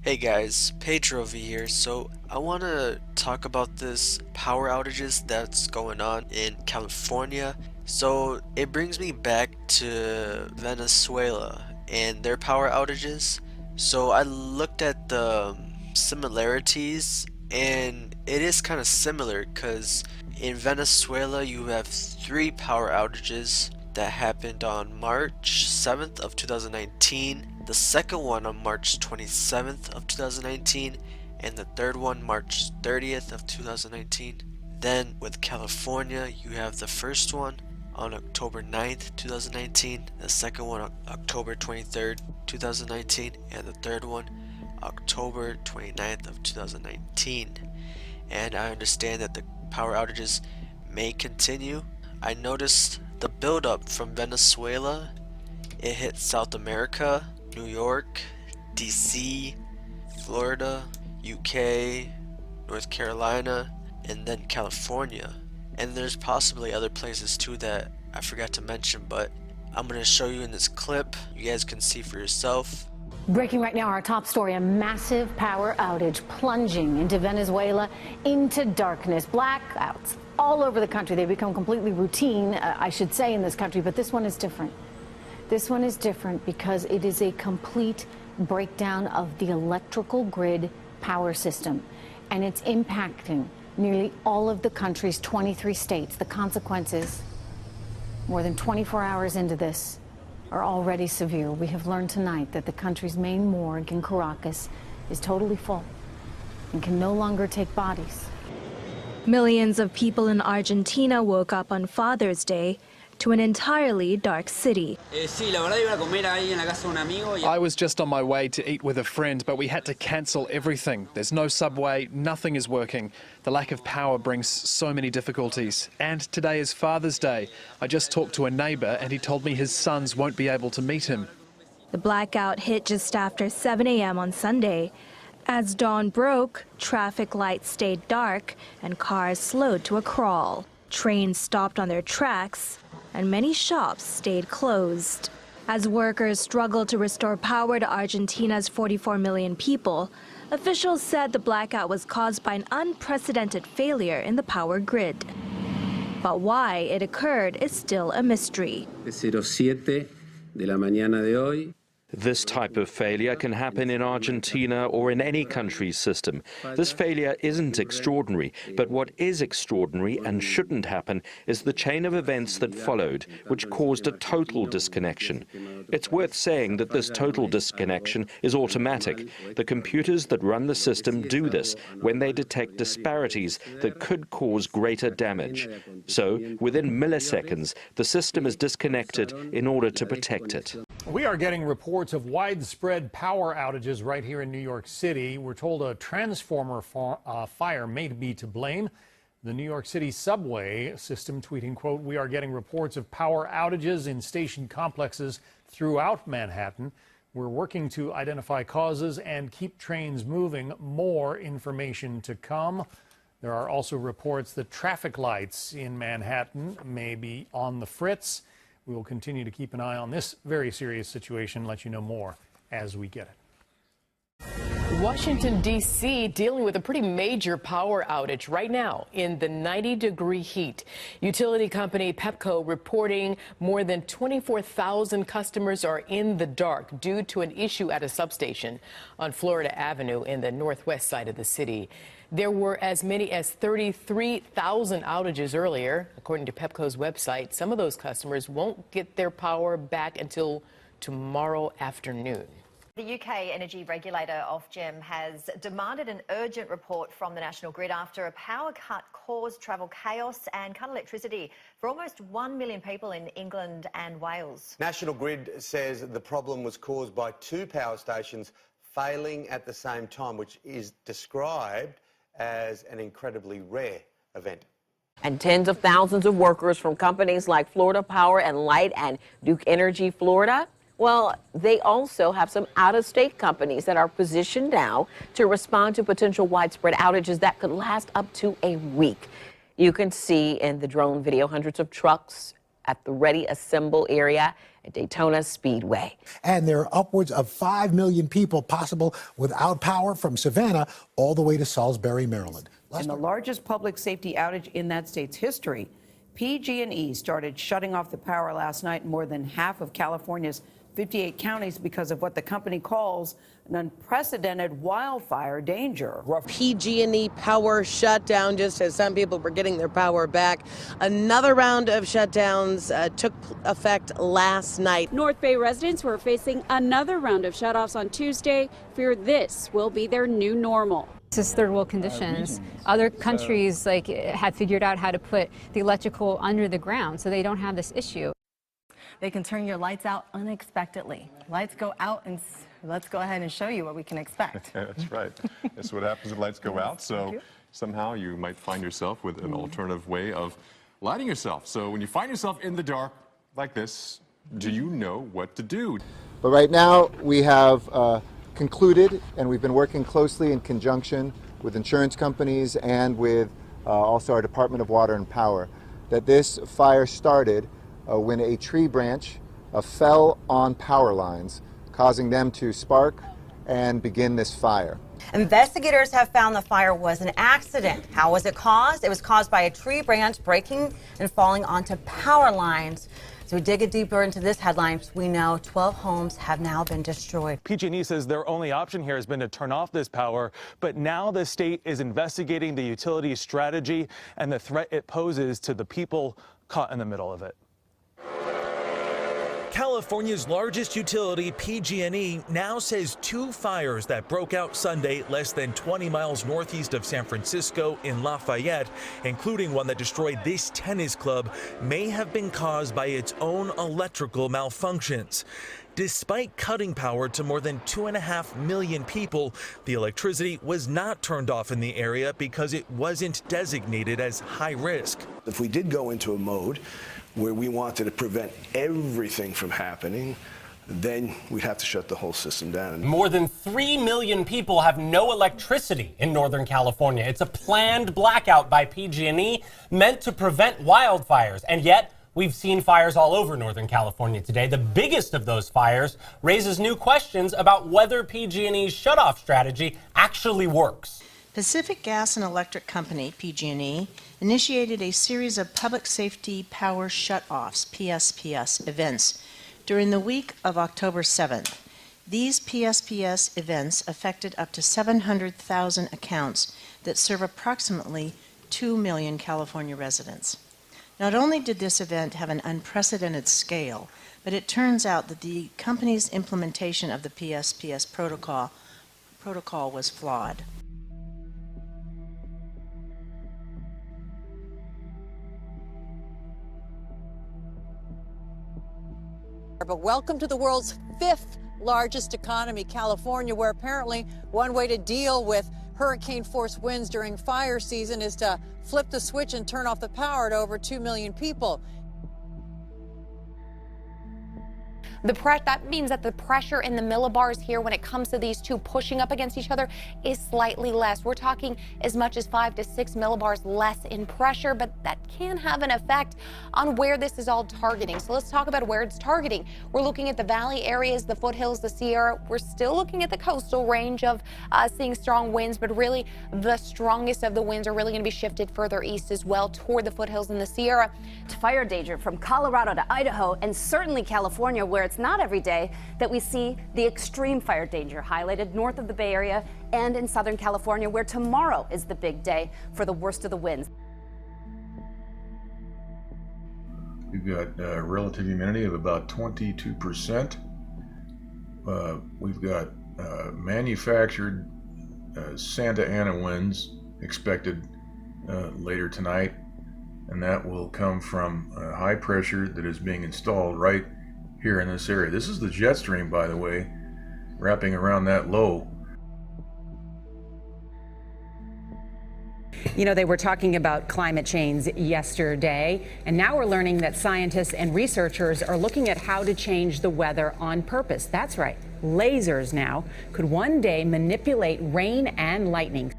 Hey guys, PayDroV here. So I want to talk about this power outages that's going on in California. So it brings me back to Venezuela and their power outages. So I looked at the similarities and it is kind of similar because in Venezuela you have three power outages that happened on March 7th of 2019, the second one on March 27th of 2019, and the third one March 30th of 2019. Then with California, you have the first one on October 9th, 2019, the second one on October 23rd, 2019, and the third one October 29th of 2019. And I understand that the power outages may continue. I noticed the buildup from Venezuela. It hit South America, New York, DC, Florida, UK, North Carolina, and then California. And there's possibly other places too that I forgot to mention, but I'm going to show you in this clip. You guys can see for yourself. Breaking right now, our top story, a massive power outage plunging into Venezuela into darkness. Blackouts all over the country. They become completely routine, I should say, in this country, but this one is different. This one is different because it is a complete breakdown of the electrical grid power system, and it's impacting nearly all of the country's 23 states. The consequences, more than 24 hours into this, are already severe. We have learned tonight that the country's main morgue in Caracas is totally full and can no longer take bodies. Millions of people in Argentina woke up on Father's Day to an entirely dark city. I was just on my way to eat with a friend, but we had to cancel everything. There's no subway, nothing is working. The lack of power brings so many difficulties. And today is Father's Day. I just talked to a neighbour and he told me his sons won't be able to meet him. The blackout hit just after 7 a.m. on Sunday. As dawn broke, traffic lights stayed dark and cars slowed to a crawl. Trains stopped on their tracks and many shops stayed closed. As workers struggled to restore power to Argentina's 44 million people, officials said the blackout was caused by an unprecedented failure in the power grid. But why it occurred is still a mystery. This type of failure can happen in Argentina or in any country's system. This failure isn't extraordinary, but what is extraordinary and shouldn't happen is the chain of events that followed, which caused a total disconnection. It's worth saying that this total disconnection is automatic. The computers that run the system do this when they detect disparities that could cause greater damage. So, within milliseconds, the system is disconnected in order to protect it. We are getting reports of widespread power outages right here in New York City. We're told a transformer fire may be to blame. The New York City subway system tweeting, quote, "We are getting reports of power outages in station complexes throughout Manhattan. We're working to identify causes and keep trains moving. More information to come." There are also reports that traffic lights in Manhattan may be on the fritz. We will continue to keep an eye on this very serious situation, let you know more as we get it. Washington, D.C. dealing with a pretty major power outage right now in the 90-degree heat. Utility company Pepco reporting more than 24,000 customers are in the dark due to an issue at a substation on Florida Avenue in the northwest side of the city. There were as many as 33,000 outages earlier. According to Pepco's website, some of those customers won't get their power back until tomorrow afternoon. The UK energy regulator Ofgem has demanded an urgent report from the National Grid after a power cut caused travel chaos and cut electricity for almost 1 million people in England and Wales. National Grid says the problem was caused by two power stations failing at the same time, which is described as an incredibly rare event. And tens of thousands of workers from companies like Florida Power and Light and Duke Energy Florida, well, they also have some out-of-state companies that are positioned now to respond to potential widespread outages that could last up to a week. You can see in the drone video hundreds of trucks at the Ready Assemble area at Daytona Speedway. And there are upwards of 5 million people possible without power from Savannah all the way to Salisbury, Maryland. In the largest public safety outage in that state's history, PG&E started shutting off the power last night in more than half of California's 58 counties because of what the company calls an unprecedented wildfire danger. PG&E power shutdown just as some people were getting their power back. Another round of shutdowns took effect last night. North Bay residents were facing another round of shutoffs on Tuesday, fear this will be their new normal. This is third world conditions. Other countries have figured out how to put the electrical under the ground so they don't have this issue. They can turn your lights out unexpectedly. Lights go out, and let's go ahead and show you what we can expect. That's right. That's what happens when lights go out. So somehow you might find yourself with an alternative way of lighting yourself. So when you find yourself in the dark like this, do you know what to do? But right now we have concluded, and we've been working closely in conjunction with insurance companies and with also our Department of Water and Power, that this fire started when a tree branch fell on power lines, causing them to spark and begin this fire. Investigators have found the fire was an accident. How was it caused? It was caused by a tree branch breaking and falling onto power lines. So we dig deeper into this headline. We know 12 homes have now been destroyed. PG&E says their only option here has been to turn off this power, but now the state is investigating the utility's strategy and the threat it poses to the people caught in the middle of it. California's largest utility, PG&E, now says 2 fires that broke out Sunday less than 20 miles northeast of San Francisco in Lafayette, including one that destroyed this tennis club, may have been caused by its own electrical malfunctions. Despite cutting power to more than 2.5 million people, the electricity was not turned off in the area because it wasn't designated as high risk. If we did go into a mode where we wanted to prevent everything from happening, then we'd have to shut the whole system down. More than 3 million people have no electricity in Northern California. It's a planned blackout by PG&E meant to prevent wildfires. And yet, we've seen fires all over Northern California today. The biggest of those fires raises new questions about whether PG&E's shutoff strategy actually works. Pacific Gas and Electric Company, PG&E, initiated a series of public safety power shutoffs, PSPS, events during the week of October 7th. These PSPS events affected up to 700,000 accounts that serve approximately 2 million California residents. Not only did this event have an unprecedented scale, but it turns out that the company's implementation of the PSPS protocol was flawed. But welcome to the world's 5th largest economy, California, where apparently one way to deal with hurricane-force winds during fire season is to flip the switch and turn off the power to over 2 million people. That means that the pressure in the millibars here when it comes to these two pushing up against each other is slightly less. We're talking as much as 5 to 6 millibars less in pressure, but that can have an effect on where this is all targeting. So let's talk about where it's targeting. We're looking at the valley areas, the foothills, the Sierra. We're still looking at the coastal range of seeing strong winds, but really the strongest of the winds are really going to be shifted further east as well toward the foothills and the Sierra. Fire danger from Colorado to Idaho and certainly California, where it's not every day that we see the extreme fire danger highlighted north of the Bay Area and in Southern California, where tomorrow is the big day for the worst of the winds. We've got relative humidity of about 22%. We've got manufactured Santa Ana winds expected later tonight, and that will come from high pressure that is being installed right here in this area. This is the jet stream, by the way, wrapping around that low. You know, they were talking about climate change yesterday, and now we're learning that scientists and researchers are looking at how to change the weather on purpose. That's right. Lasers now could one day manipulate rain and lightning.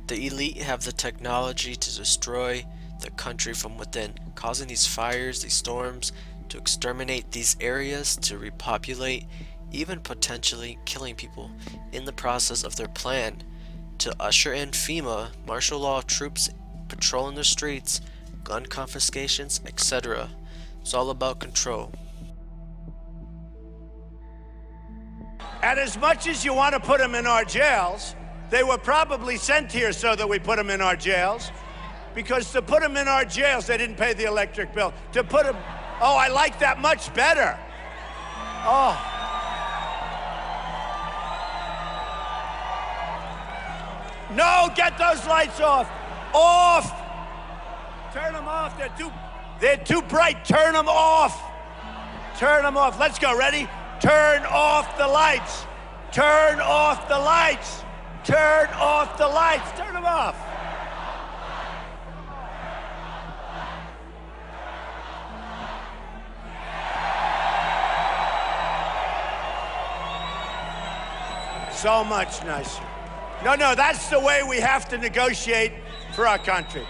The elite have the technology to destroy the country from within, causing these fires, these storms, to exterminate these areas, to repopulate, even potentially killing people in the process of their plan to usher in FEMA, martial law troops patrolling the streets, gun confiscations, etc. It's all about control. And as much as you want to put them in our jails, they were probably sent here so that we put them in our jails. Because to put them in our jails, they didn't pay the electric bill. To put them, oh, I like that much better. Oh. No, get those lights off. Off. Turn them off. They're too bright. Turn them off. Turn them off. Let's go. Ready? Turn off the lights. Turn off the lights. Turn off the lights. Turn them off. So much nicer. No, that's the way we have to negotiate for our country.